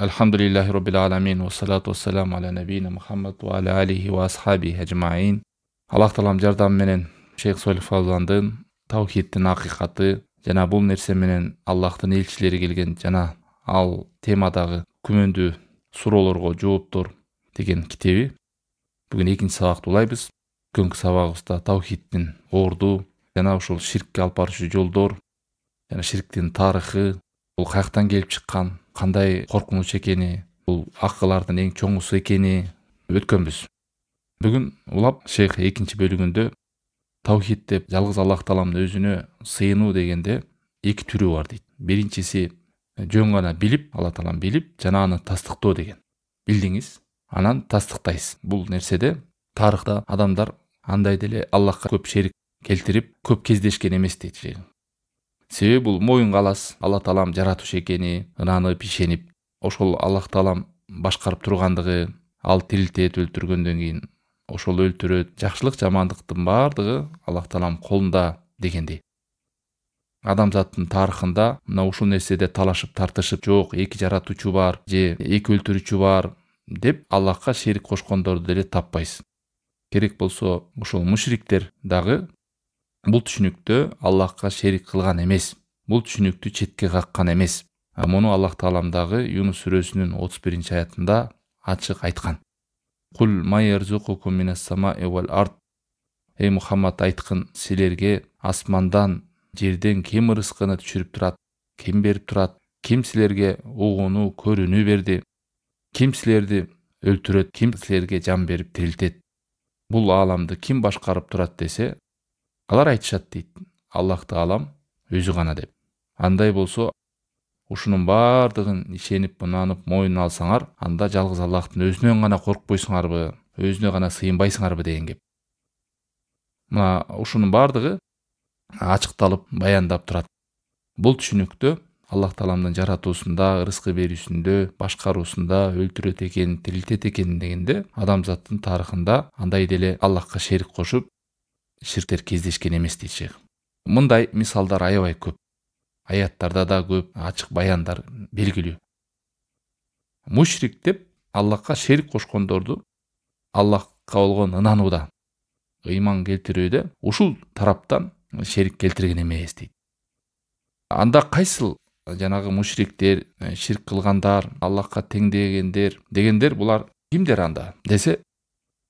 Elhamdülillahi Rabbil alamin ve salatu vesselamu ala nebiyina Muhammed ve ala alihi ve ashabihi ecmaîn. Allah Taalam jardam menen Şeyh Solih Fawzandын tawhidдин hakikaty jana bul nerse menen Allah'tын elçileri gelgen jana al temadagı күмөндүү суроолорго жооптор деген китеби. Бүгүн экинчи сабакты улайбыз. Бүгүнкү сабагыбызда tawhidдин орду жана ушул ширкке алып баруучу жолдор жана ширктин тарыхы, бул каяктан келип чыккан, кандай коркунуч экени, бул акылардын эң чоңусу экени өткөнбүз. Бүгүн улап шейх экинчи бөлүгүндө тавхид деп жалгыз Аллах Тааламдын өзүнө сыйынуу дегенде эки түрү бар дейт. Биринчиси жөн гана билип, Алла Таалам билип, жана аны тастыктоо деген. Билдиңиз, анан тастыктайсыз. Бул нерседе тарыхта адамдар андай деле Аллахка көп шерик келтирип, көп кездешкен эмес дейт. Себеби бул моюнга аласыз, Алла Таалам жаратуучу экени, ынанып, ишенип, ошол Аллах Таалам башкарып тургандыгы, ал тирилтет, өлтүргөндөн кийин ошол өлтүрөт, жакшылык жамандыктын баардыгы Аллах Таалам колунда дегендей. Адамзаттын тарыхында мына ушул нерседе талашып тартышып, жок, эки жаратуучу бар, же эки өлтүрүүчү бар деп Аллахка шерик кошкондорду деле таппайсыз. Керек болсо ушул мушриктер дагы бул түшүнүктө Аллахка шерик кылган эмес. Бул түшүнүктү четке каккан эмес. Муну Аллах Таалам дагы Юнус сүрөсүнүн 31-аятында ачык айткан. Кул майерзукукум минас самаи вал ард. Эй Мухаммад, айткын силерге асмандан, жерден ким ырыскыны түшүрүп турат, ким берип турат, ким силерге угууну, көрүүнү берди, ким силерди өлтүрөт, ким силерге жан берип тирилтет. Бул ааламды ким башкарып турат десе, алар айтышат дейт, Аллах Таалам өзү гана деп. Андай болсо, ушунун баардыгын ишенип, мынанып, моюнуна алсаңар, анда жалгыз Аллахтын өзүнөн гана коркпойсуңарбы, өзүнө гана сыйынбайсыңарбы деген кеп. Мына ушунун баардыгы ачыкталып, баяндап турат. Бул түшүнүктө Аллах Тааламдын жаратуусунда, ырыскы берүүсүндө, башкаруусунда, өлтүрөт экен, тирилтет экен дегенде адамзаттын тарыхында андай деле Аллахка шерик кошуп, ширктер кездешкен эмес дейт шейх. Мындай мисалдар аябай көп. Аяттарда да көп, ачык баяндар белгилүү. Мушрик деп Аллахка шерик кошкондорду Аллахка болгон ынанууда, ыйман келтирүүдө ушул тараптан шерик келтирген эмес дейт. Анда кайсыл жанагы мушриктер, ширк кылгандар, Аллахка дегендер булар кимдер анда десе,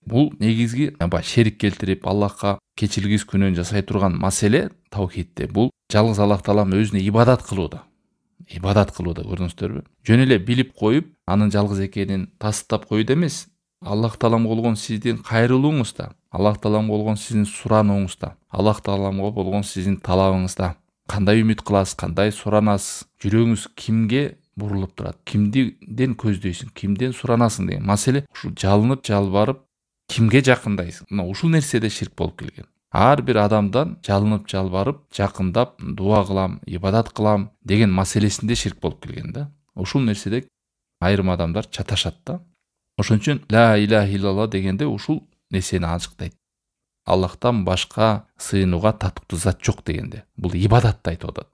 бул негизги шерик келтирип Аллахка кечилгис күнөөн жасай турган маселе тавхидте. Бул жалгыз Аллах Таалам өзүнө ибадат кылууда. Ибадат кылууда, көрдүңүздөрбү? Жөн эле билип коюп, анын жалгыз экенин тастап коюуда эмес. Аллах Таалам болгон сиздин кайрылууңузда, Аллах Таалам болгон сиздин суранууңузда, Аллах Тааламга болгон сиздин талабыңызда. Кандай үмүт кыласыз, кандай суранасыз, жүрөгүңүз кимге бурулуп турат, кимден көздөйсүң, кимден суранасың деген маселе ушул жалынып, жалбарып, кимге жакындайсың? Мына ушул нерседе ширк болуп келген. Ар бир адамдан жалынып, жалбарып, жакындап, дуа кылам, ибадат кылам деген маселесинде ширк болуп келген да. Ушул нерседе айрым адамдар чаташат да. Ошон үчүн ла илаха иллалла дегенде ушул нерсени ачыктайт. Аллахтан башка сыйынууга татыктуу зат жок дегенде. Бул ибадатты айтып атат.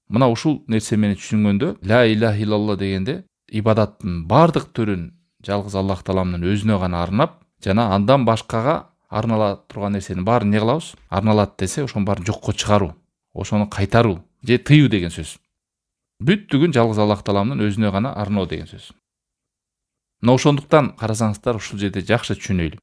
Мына ушул нерсе менен түшүнгөндө ла илаха иллалла дегенде ибадаттын бардык түрүн жалгыз Аллах Тааламдын өзүнө гана арнап, жана андан башкага арнала турган нерсенин баарын не кылабыз? Арналат десе, ошонун баарын жокко чыгаруу, ошону кайтаруу же тыюу деген сөз. Бүттүгүн жалгыз Аллах Тааламдын өзүнө гана арноо деген сөз. Мына ошондуктан карасаңыздар ушул жерде жакшы түшүнөлү.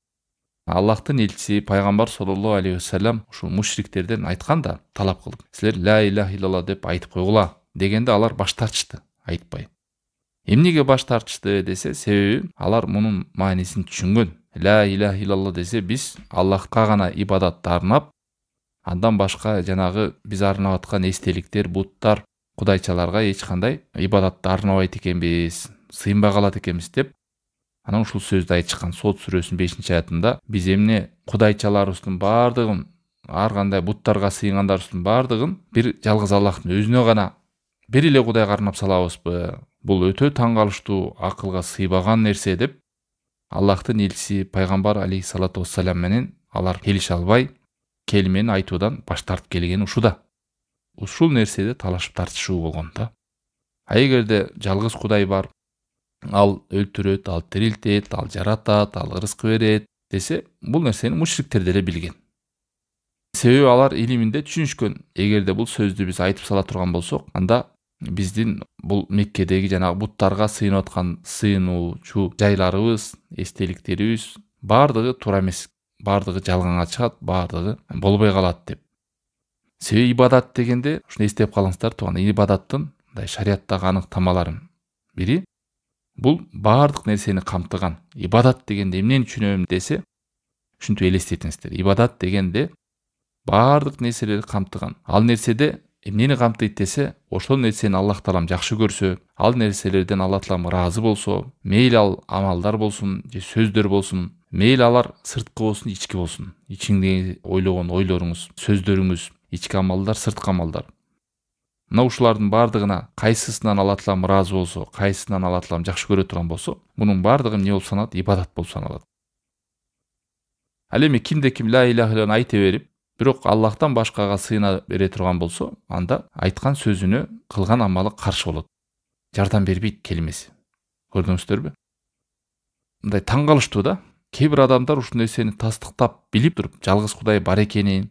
Аллахтын элчиси пайгамбар саллаллаху алейхи вассалам ушул мушриктерден айтканда талап кылды. Силер ла илаха иллалла деп айтып койгула дегенде алар баш тартышты, айтпай. Эмнеге баш тартышты десе, себеби алар мунун маанисин түшүнгөн. Ла илаха иллалла десе, биз Аллахка гана ибадатты арнап, андан башка жанагы биз арнап аткан эстеликтер, буттар, кудайчаларга эч кандай ибадатты арнабайт экенбиз, сыйынбай калат экенбиз деп анан ушул сөздү айтышкан. Сот сүрөсүнүн 5-аятында биз эмне кудайчаларыбыздын баардыгын, ар кандай буттарга сыйынгандарыбыздын баардыгын бир жалгыз Аллахтын өзүнө гана бир эле кудайга арнап салабызбы? Бул өтө таң калыштуу, акылга сыйбаган нерсе деп Аллахтын элчиси пайгамбар алейхиссалату вассалам менен алар келише албай, келимени айтуудан баш тартып келген ушуда. Ушул нерседе талашып тартышуу болгон да. А эгерде жалгыз кудай бар, ал өлтүрөт, ал тирилтет, ал жаратат, ал ырыскы берет десе, бул нерсени мушриктер деле билген. Себеби алар илиминде түшүнүшкөн. Эгерде бул сөздү биз айтып сала турган болсок, анда биздин бул Меккедеги жанагы буттарга сыйынып аткан сыйынуучу жайларыбыз, эстеликтерибиз бардыгы туура эмес, бардыгы жалганга чыгат, бардыгы болбой калат деп. Себеби ибадат дегенде, ушуну эстеп калыңыздар, тууган ибадаттын мындай шариаттагы аныктамаларын бири бул бардык нерсени камтыган. Ибадат дегенде эмнени түшүнөм десе, ушинтип элестетиңиздер. Ибадат дегенде бардык нерселерди камтыган. Ал нерседе эмнени камтыйт десе, ошол нерсени Аллах Таалам жакшы көрсө, ал нерселерден Аллах Таалам ыраазы болсо, мейли ал амалдар болсун же сөздөр болсун, мейли алар сырткы болсун, ички болсун. Ичиңдеги ойлогон ойлоруңуз, сөздөрүңүз, ички амалдар, сырткы амалдар. Мына ушулардын бардыгына кайсысынан Аллах Таалам ыраазы болсо, кайсысынан Аллах Таалам жакшы көрө турган болсо, мунун бардыгы эмне болуп саналат? Ибадат болуп саналат. Ал эми кимде ким ла иляха иллаллахты айта берип, бирок Аллахтан башкага сыйына бере турган болсо, анда айткан сөзүнө кылган амалы каршы болот. Жардам бербейт келмеси. Көрдүңүздөрбү? Мындай таң калыштуу да. Кээ бир адамдар ушул нерсени тастыктап билип туруп, жалгыз Кудай бар экенин,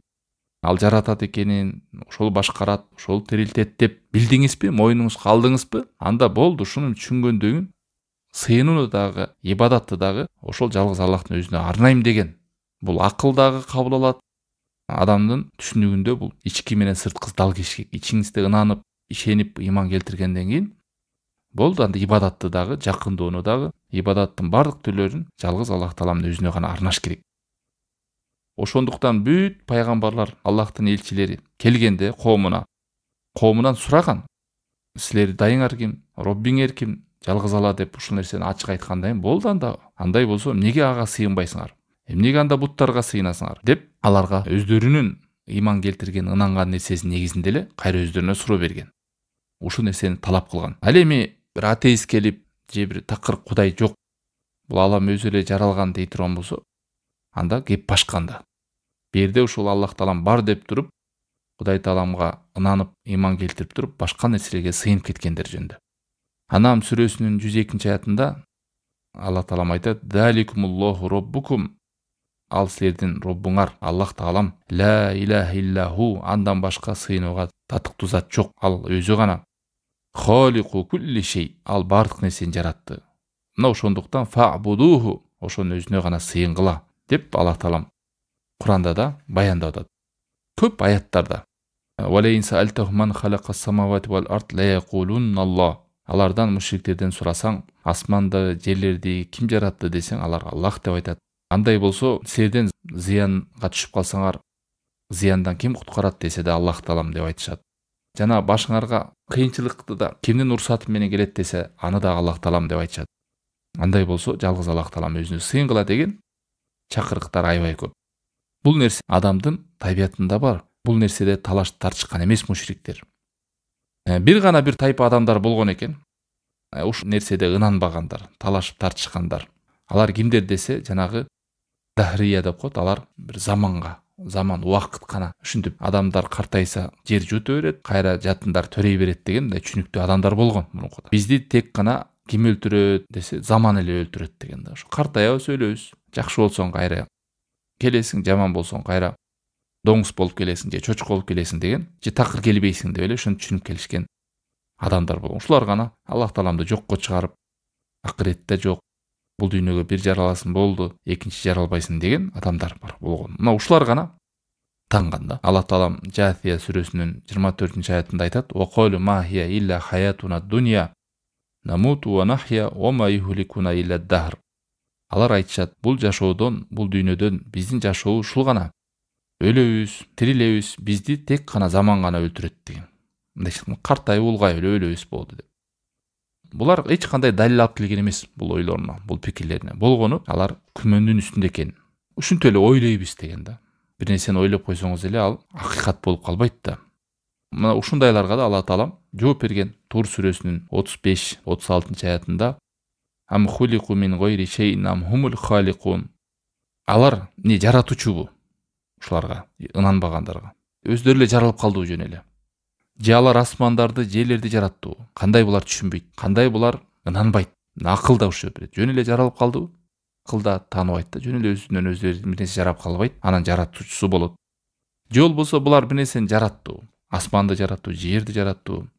ал жаратат экенин, ошол башкарат, ошол тирилтет деп билдиңизби, мойнуңузга алдыңызбы? Анда болду, ушуну түшүнгөндөн кийин сыйынууну дагы, ибадатты дагы ошол жалгыз Аллахтын өзүнө арнайм деген. Бул акыл дагы кабыл алат. Адамдын түшүнүгүндө бул ички менен сырткы дал кешик. Ичиңизде ынанып, ишенип, иман келтиргенден кийин болду, анда ибадатты дагы, жакындоону дагы, ибадаттын бардык түрлөрүн жалгыз Аллах Тааламдын өзүнө гана арнаш керек. Ошондуктан бүт пайгамбарлар, Аллахтын элчилери келгенде коомунан сураган. Силердин дайыңар ким? Роббиңер ким? Жалгыз Алла деп ушул нерсени ачык айткандан кийин болду, анда андай болсо эмнеге ага сыйынбайсыңар? Эмнеге анда буттарга сыйынасыңар? Деп аларга өздөрүнүн иман келтирген, ынанган нерсесинин негизинде эле кайра өздөрүнө суроо берген. Ушул нерсени талап кылган. Ал эми бир атеист келип, же бир такыр Кудай жок, бул алам өзү эле жаралган дей турган болсо, анда кеп башканда. Берде ушул Аллах Таалам бар деп туруп, Кудай Тааламга ынанып, иман келтирип туруп, башка нерселерге сыйынып кеткендер жөнүндө. Анам сүрөсүнүн 102-аятында Аллах Таалам айтат: "Заликумуллаху роббукум", ал силердин Роббуңар, Аллах Таалам, ла иляха иллаху, андан башка сыйынууга татыктуу зат жок, ал өзү гана. Холику кулли шей, ал бардык нерсени жаратты. Мына ошондуктан фа'будуху, ошонун өзүнө гана сыйынгыла деп Аллах Таалам Куранда да баяндап атат. Көп аяттарда. Валейин саалтахум ман халакас самавати вал ард ла якулунналлах. Алардан, мушриктерден сурасаң, асманды, жерлерди ким жаратты десең, алар Аллах деп айтат. Андай болсо, силерден зыянга түшүп калсаңар, зыяндан ким куткарат десе да Аллах Таалам деп айтышат. Жана башыңарга кыйынчылыкты да кимдин уруксаты менен келет десе, аны да Аллах Таалам деп айтышат. Андай болсо, жалгыз Аллах Таалам өзүнө сыйынгыла деген чакырыктар аябай көп. Бул нерсе адамдын табиятында бар. Бул нерседе талаш тартышкан эмес мушриктер. Бир гана бир тайпа адамдар болгон экен. Ушул нерседе ынанбагандар, талашып тартышкандар. Алар кимдер десе, жанагы дахрия деп коет. Алар бир заман убакыт гана ушинтип адамдар картайса жер жута берет, кайра жатындар төрөй берет деген мындай түшүнүктүү адамдар болгон мурункуда. Бизди тек гана ким өлтүрөт десе, заман эле өлтүрөт деген да. Ушу картаябыз, өлөбүз. Жакшы болсоң кайра келесиң, жаман болсоң кайра доңуз болуп келесиң, же чочко болуп келесиң деген, же такыр келбейсиң деп эле ушуну түшүнүп келишкен адамдар болгон. Ушулар гана Аллах Тааламды жокко чыгарып, акыретте жок, бул дүйнөгө бир жараласың болду, экинчи жаралбайсың деген адамдар бар болгон. Мына ушулар гана танганда. Аллах Таалам Джафия сүрөсүнүн 24-аятында айтат: "Ва қалу ма хия илля хаятуна дуnya, намуту ва нахя ва ма юхликуна илля дахр". Алар айтышат, бул жашоодон, бул дүйнөдөн биздин жашоо ушул гана. Өлөбүз, тирилебиз, бизди тек гана заман гана өлтүрөт деген. Мындай картайып улгайып эле өлөбүз болду деп. Булар эч кандай далил алып келген эмес бул ойлоруна, бул пикирлерине. Болгону алар күмөндүн үстүндө экен. Ушинтип эле ойлойбуз деген да. Бир нерсени ойлоп койсоңуз эле ал акыйкат болуп калбайт да. Мына ушундайларга да Аллах Таалам жооп берген. Тур сүрөсүнүн 35-36-аятында: "Ам хулику мин гайри шейин ам хумул халикун". Алар не жаратуучубу? Ушуларга, ынанбагандарга. Өздөрү эле жаралып калдыбы жөн эле. Же алар асмандарды, жерлерди жараттыбы? Кандай булар түшүнбөйт? Кандай булар ынанбайт? Акыл да ошо берет. Жөн эле жаралып калдыбы? Акыл да тааныбайт да, жөн эле өзүнөн өзү бир нерсе жарап калбайт. Анан жаратуучусу болот. Же болбосо булар бир нерсени жараттыбы? Асманды жараттыбы, жерди жараттыбы?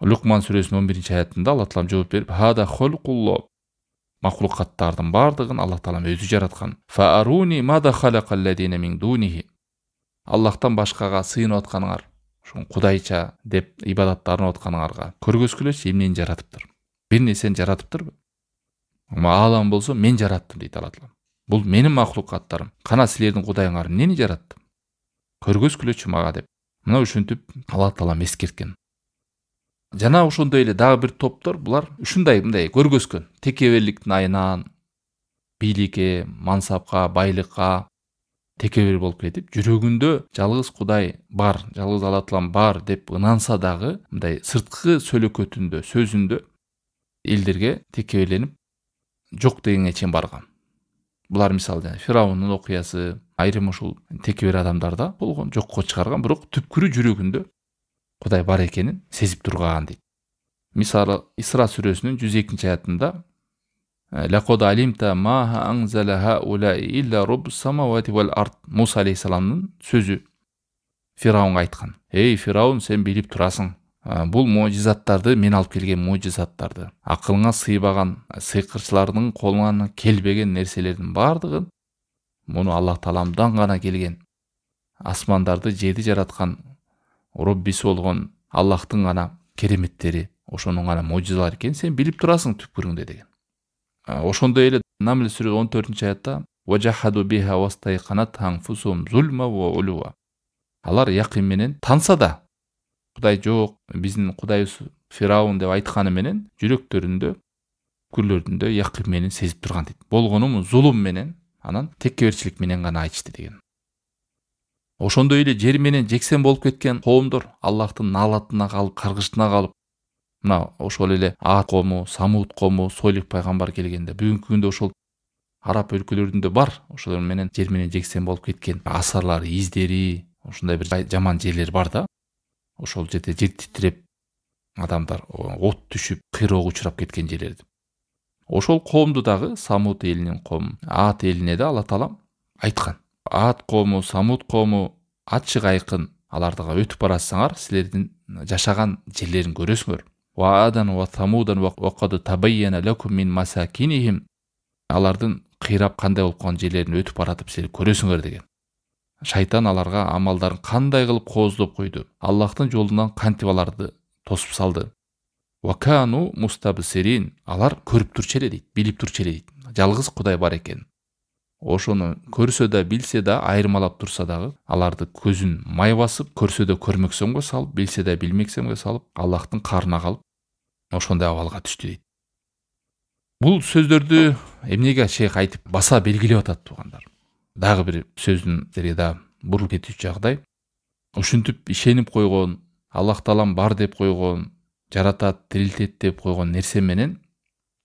Лукман сүрөсүнүн 11-аятында Аллах таалам жооп берип, "Хада холкулло" Маклукаттардын бардыгын Аллах таалам өзү жараткан. "Фааруни мада халакалладина мин дунихи" Аллахтан башкага сыйынып атканыңар, ошо кудайча деп ибадаттарын атканыңарга көргөзгүлөчү эмнени жаратыптыр? Бир нерсени жаратыптырбы? Аалам болсо мен жараттым дейт Аллах таалам. Бул менин маклукаттарым. Кана силердин кудайыңар эмнени жаратты? Көргөзгүлөчү мага деп. Мына ушинтип Аллах таалам эскерткен. Жана ошондой эле дагы бир топтор булар мындай көргөзгөн. Текеберликтин айынан бийликке, мансапка, байлыкка текебер болуп кетип, жүрөгүндө жалгыз Кудай бар, жалгыз Аллах таалам бар деп ынанса дагы, мындай сырткы сөйлөкөтүндө, сөзүндө элдерге текеберленип жок дегенге чейин барган. Булар мисалы жана Фираунун окуясы, айрым ушул текебер адамдарда болгон, жокко чыгарган, бирок түпкүрү жүрөгүндө Кудай бар экенин сезип турган дейт. Мисалы Исра сүрөсүнүн 102-аятында "Лакод алимта ма анзала хаула илля раббус самавати вал ард" Муса алейхиссаламдын сөзү Фираунга айткан. "Эй Фираун, сен билип турасың. Бул мужизаттарды мен алып келген мужизаттарды, акылыңа сыйбаган, сыйкырчылардын колунан келбеген нерселердин бардыгын муну Аллах Тааламдан гана келген. Асмандарды, жерди жараткан Роббиси болгон Аллахтын гана кереметтери, ошонун гана мужизалары экенин сен билип турасың түпкүрүңдө" деген. Ошондой эле Намл сүрө 14-аятта "Важахаду биха вастайқанат анфусум зульма ва улува" Алар якын менен танса да, Кудай жок, биздин Кудайыбыз Фираун деп айтканы менен жүрөктөрүндө, күрлөрүндө якын менен сезип турган дейт. Болгонун зулум менен, анан текеберчилик менен гана айтышты деген. Ошондой эле жер менен жексен болуп кеткен коомдор Аллахтын наалатына калып, каргыштына калып, мына ошол эле Ад коому, Самуд коому, Солих пайгамбар келгенде, бүгүнкү күндө ошол араб өлкөлөрүндө бар, ошолор менен жер менен жексен болуп кеткен асарлар, издери, ошондой бир жаман жерлер бар да. Ошол жерде жер титиреп, адамдар от түшүп, кыйроого учурап кеткен жерлерди. Ошол коомду дагы Самуд элинин коому, Ад элине да Алла таалам айткан. Ад коому, Самуд коому ачык айкын алардыга өтүп барасаңар, силердин жашаган жерлерин көрөсүңөр. Ва адан ва самудан ва кад табайяна лакум мин масакинихим алардын кыйрап кандай болуп калган жерлерин өтүп баратып силер көрөсүңөр деген. Шайтан аларга амалдарын кандай кылып кооздоп койду, Аллахтын жолунан кантип аларды тосуп салды. Ва кану мустабсирин алар көрүп турчу эле дейт, билип турчу эле дейт. Жалгыз Кудай бар экен. Ошону көрсө да, билсе да, айырмалап турса дагы, аларды көзүн май басып, көрсө да көрмөксөнгө салып, билсе да билмексөнгө салып, Аллахтын карына калып, ошондой абалга түштү дейт. Бул сөздөрдү эмнеге шейх айтып баса белгилеп атат туугандар? Дагы бир сөздүн жерге да бурулуп кетүүчү жагдай. Ушинтип ишенип койгон, Аллах таалам бар деп койгон, жаратат, тирилтет деп койгон нерсе менен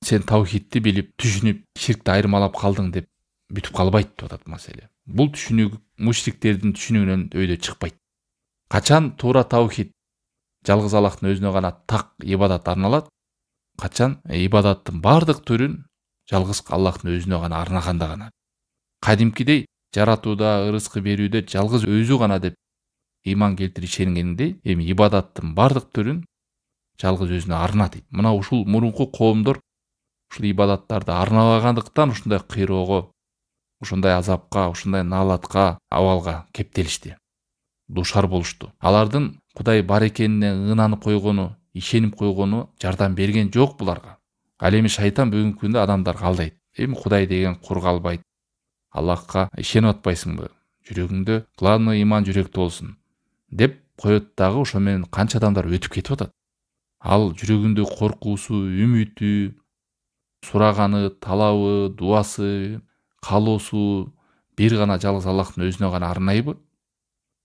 сен таухидти билип, түшүнүп, ширкти айырмалап калдың деп бүтүп калбайт деп атат маселе. Бул түшүнүк мушриктердин түшүнүгүнөн өйдө чыкпайт. Качан туура таухид жалгыз Аллахтын өзүнө гана так ибадат арналат, качан ибадаттын бардык түрүн жалгыз Аллахтын өзүнө гана арнаганда гана. Кадимкидей жаратууда, ырыскы берүүдө жалгыз өзү гана деп ыйман келтирип ишенгендей, эми ибадаттын бардык түрүн жалгыз өзүнө арна дейт. Мына ушул мурунку коомдор ушул ибадаттарды арнабагандыктан ушундай кыйроого, ушундай азапка, ушундай наалатка, абалга кептелишти. Душар болушту. Алардын Кудай бар экенине ынанып койгону, ишенип койгону жардам берген жок буларга. Ал эми шайтан бүгүнкү күндө адамдарга алдайт. Эми Кудай деген кур калбайт. Аллахка ишенип атпайсыңбы? Жүрөгүңдө главный иман жүрөктө болсун деп коет дагы, ошо менен канча адамдар өтүп кетип атат. Ал жүрөгүндө коркуусу, үмүтү, сураганы, талабы, дуасы, каалоосу бир гана жалгыз Аллахтын өзүнө гана арнайбы?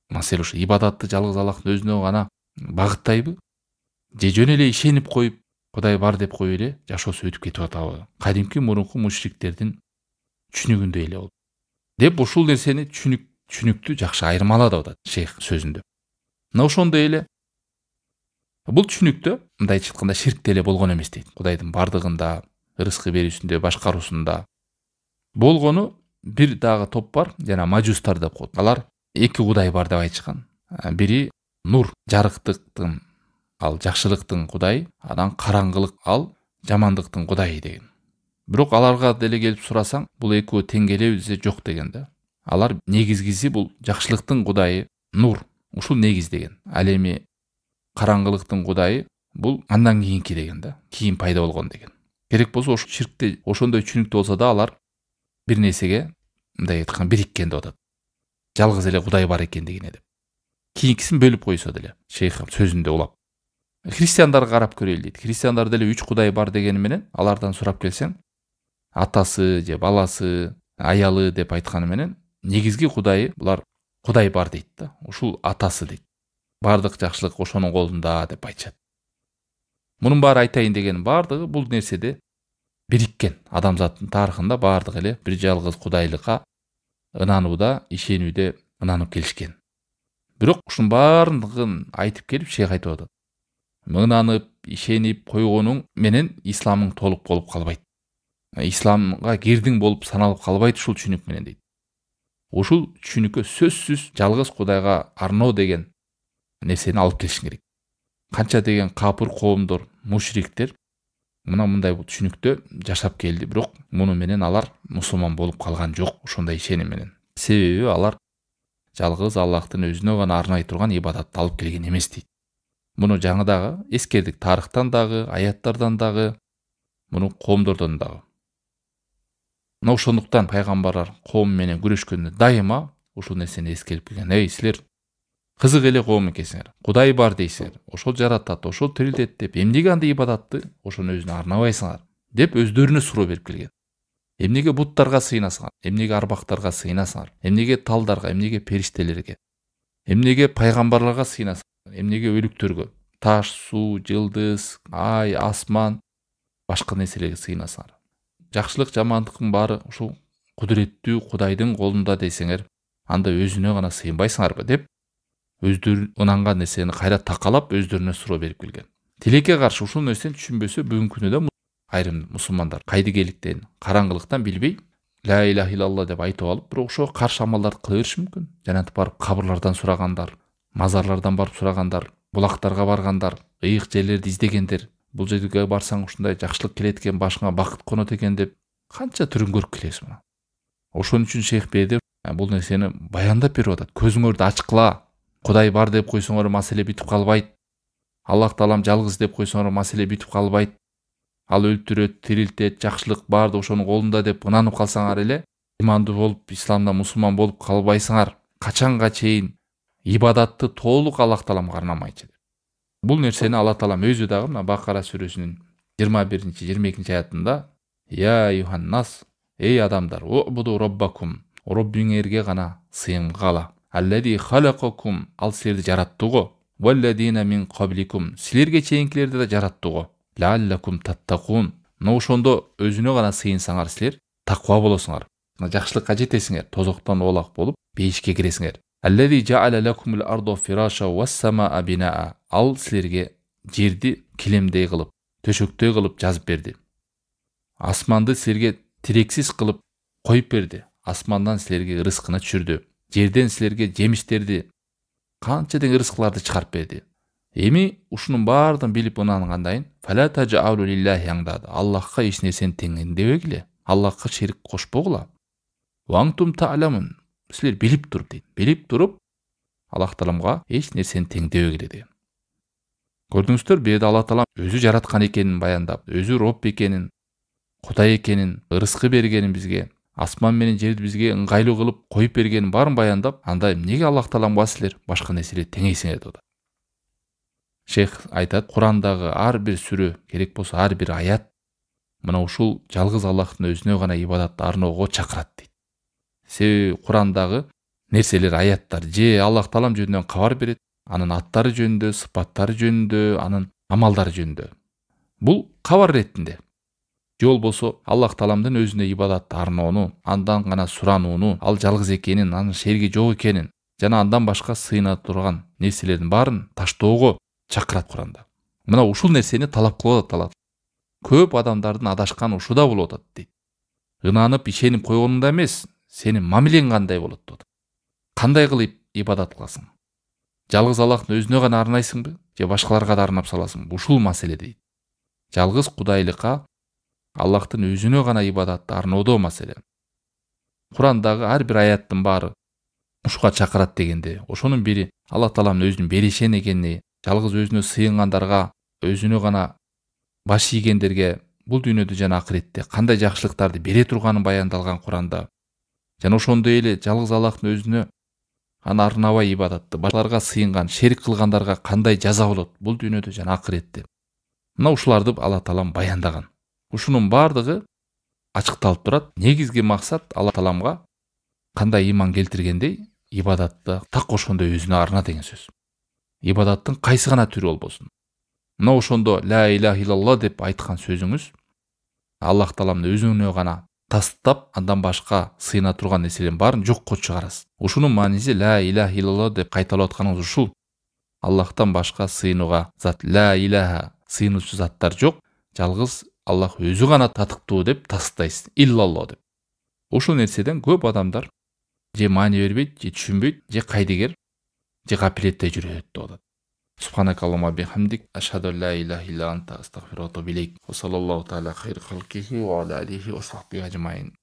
Маселе ушу ибадатты жалгыз Аллахтын өзүнө гана багыттайбы? Же жөн эле ишенип коюп, Кудай бар деп коюп эле жашоосу өтүп кетип атабы? Кадимки мурунку мушриктердин түшүнүгүндөй эле болду. Деп ушул нерсени түшүнүктү жакшы айырмалады атат шейх сөзүндө. Мына ошондой эле Бул түшүнүктө мындайча айтканда ширк деле болгон эмес дейт. Кудайдын бардыгында, ырыскы берүүсүндө, башкаруусунда болгону бир дагы топ бар, жана мажустар деп коет. Алар эки кудай бар деп айтышкан. Бири нур, жарыктыктын, ал жакшылыктын кудайы, анан караңгылык, ал жамандыктын кудайы деген. Бирок аларга деле келип сурасаң, бул экөө тең келеби десе жок деген да. Алар негизгиси бул жакшылыктын кудайы нур, ушул негиз деген. Ал эми караңгылыктын кудайы бул андан кийинки деген да. Кийин пайда болгон деген. Керек болсо ошо ширкте ошондой түшүнүктүү болсо да алар бир нерсеге мындай айткан бириккен деп атат. Жалгыз эле кудай бар экендигине деп. Кийинкисин бөлүп койсо деле шейх сөзүндө улап. Христиандарга карап көрөлү дейт. Христиандар деле 3 кудай бар дегени менен алардан сурап келсең, атасы же баласы, аялы деп айтканы менен негизги кудайы булар кудай бар дейт да. Ушул атасы дейт. Бардык жакшылык ошонун колунда деп айтышат. Мунун баары айтайын деген бардыгы бул нерседе бириккен. Адамзаттын тарыхында бардыгы эле бир жалгыз кудайлыкка ынанууда, ишенүүдө ынанып келишкен. Бирок ушунун баардыгын айтып келип шейх айтып атат. Ынанып, ишенип койгонуң менен исламың толук болуп калбайт. Исламга кирдиң болуп саналып калбайт ушул түшүнүк менен дейт. Ушул түшүнүккө сөзсүз жалгыз кудайга арноо деген нерсени алып келишиң керек. Канча деген капыр коомдор, мушриктер мына мындай түшүнүктө жашап келди, бирок муну менен алар мусулман болуп калган жок ошондой ишеним менен. Себеби алар жалгыз Аллахтын өзүнө гана арнай турган ибадатты алып келген эмес дейт. Муну жаңы дагы эскердик, тарыхтан дагы, аяттардан дагы, муну коомдордон дагы. Мына ошондуктан пайгамбарлар коом менен күрөшкөндө дайыма ушул нерсени эскерип келген. Эй, силер кызык эле коом экенсиңер. Кудай бар дейсиңер. Ошол жаратат, ошол тирилтет деп, эмнеге андай ибадатты ошонун өзүнө арнабайсыңар деп өздөрүнө суроо берип келген. Эмнеге буттарга сыйынасыңар? Эмнеге арбактарга сыйынасыңар? Эмнеге талдарга, эмнеге периштелерге? Эмнеге пайгамбарларга сыйынасыңар? Эмнеге өлүктөргө? Таш, суу, жылдыз, ай, асман, башка нерселерге сыйынасыңар. Жакшылык, жамандыктын баары ушул кудуреттүү Кудайдын колунда десеңер, анда өзүнө гана сыйынбайсыңарбы деп өздөрү ынанган нерсени кайра такалап өздөрүнө суроо берип келген. Тилекке каршы ушул нерсени түшүнбөсө бүгүнкү күнүдө айрым мусулмандар кайдыгейликтен, караңгылыктан билбей ла илаха иллалла деп айтып алып, бирок ошого каршы амалдарды кыла бериши мүмкүн. Жанатып барып кабырлардан сурагандар, мазарлардан барып сурагандар, булактарга баргандар, ыйык жерлерди издегендер, бул жерге барсаң ушундай жакшылык келет экен, башыңа бакыт конот экен деп канча түрүн көрүп келесиз мына. Ошон үчүн шейх берди бул нерсени баяндап берип атат. Көзүңөрдү ачкыла. Кудай бар деп койсоңор маселе бүтүп калбайт. Аллах таалам жалгыз деп койсоңор маселе бүтүп калбайт. Ал өлтүрөт, тирилтет, жакшылык баарды ошонун колунда деп ынанып калсаңар эле имандуу болуп, исламда мусулман болуп калбайсыңар. Качанга чейин ибадатты толук Аллах тааламга арнамайчы. Бул нерсени Аллах таалам өзү дагы мына Бакара сүрөсүнүн 21-22 аятында Я Юханнас, эй адамдар, убуду роббакум, Роббиңерге гана сыйынгала. Аллади халакакум, ал силерди жаратты го. Валладина мин кабликум, силерге чейинкилерди да жаратты го. Лааллакум таттакун, но ошондо өзүнө гана сыйынсаңар силер таква болосуңар. Жакшылыкка жетесиңер, тозоктон оолак болуп, бейишке киресиңер. Аллади жаала лакумул ардо фираша вассамаа бинаа, ал силерге жерди килемдей кылып, төшөктөй кылып жазып берди. Асманды силерге тирексиз кылып коюп берди. Асмандан силерге ырыскыны түшүрдү. Жерден силерге жемиштерди, канча деген ырыскыларды чыгарып берди. Эми ушунун баардыгын билип ынангандан фала тажаалу лиллахи аңдады. Аллахка эч нерсени теңдебегиле. Аллахка шерик кошпогула. Ваңтум та'ламун. Силер билип туруп дейт. Билип туруп Аллах тааламга эч нерсени теңдебегиле деген. Көрдүңүздөр, бу жерде Аллах таалам өзү жараткан экенин баяндап, өзү Робб экенин, Кудай экенин, ырыскы бергенин бизге, асман менен жерди бизге ыңгайлуу кылып коюп бергенин баарын баяндап, анда эмнеге Аллах тааламга силер башка нерселерди теңейсиңер деп атат. Шейх айтат, Курандагы ар бир сүрө, керек болсо ар бир аят мына ушул жалгыз Аллахтын өзүнө гана ибадатты арноого чакырат дейт. Себеби Курандагы нерселер, аяттар же Аллах таалам жөнүндө кабар берет, анын аттары жөнүндө, сыпаттары жөнүндө, анын амалдары жөнүндө. Бул кабар иретинде. Же болбосо Аллах тааламдын өзүнө ибадатты арноону, андан гана суранууну, ал жалгыз экенин, анын шериги жок экенин жана андан башка сыйына турган нерселердин баарын таштоого чакырат Куранда. Мына ушул нерсени талап кылып атат Алла. Көп адамдардын адашканы ушуда болуп атат дейт. Ынанып ишенип койгонуңда эмес, сенин мамилең кандай болот деп. Кандай кылып ибадат кыласың? Жалгыз Аллахтын өзүнө гана арнайсыңбы же башкаларга да арнап саласыңбы? Ушул маселе дейт. Жалгыз Кудайлыкка, Аллахтын өзүнө гана ибадатты арноодо маселе. Курандагы ар бир аяттын баары ушуга чакырат дегенде, ошонун бири Аллах Тааланын өзүнүн беришен экени, жалгыз өзүнө сыйынгандарга, өзүнө гана баш ийгендерге бул дүйнөдө жана акыретте кандай жакшылыктарды бере турганын баяндалган Куранда. Жана ошондой эле жалгыз Аллахтын өзүнө аны арнабай ибадатты башкаларга сыйынган, шерик кылгандарга кандай жаза болот бул дүйнөдө жана акыретте. Мына ушуларды Алла Таалам баяндаган. Ушунун баардыгы ачыкталып турат. Негизги максат Алла Тааламга кандай ыйман келтиргендей ибадатты так ошондой өзүнө арна деген сөз. Ибадаттын кайсы гана түрү болбосун. Мына ошондо ла иляха иллалла деп айткан сөзүңүз Аллах Тааламды өзүнө гана тастап, андан башка сыйына турган нерселердин баарын жокко чыгарасыз. Ушунун мааниси ла иляха иллалла деп кайталап атканыңыз ушул. Аллахтан башка сыйынууга зат ла иляха, сыйынуучу заттар жок. Жалгыз Аллах өзү гана татыктуу деп тастайсыз. Иллалла деп. Ушул нерседен көп адамдар же маани бербейт, же түшүнбөйт, же кайдыгер, же гапилетте жүрөт деп атат. Субханакаллахумма бихамдик, ашхаду ла иляха илля анта, астагфирука ва атубу илейк. Ва саллаллаху таала хайр халкихи ва аля алихи ва сахбихи ажмаин.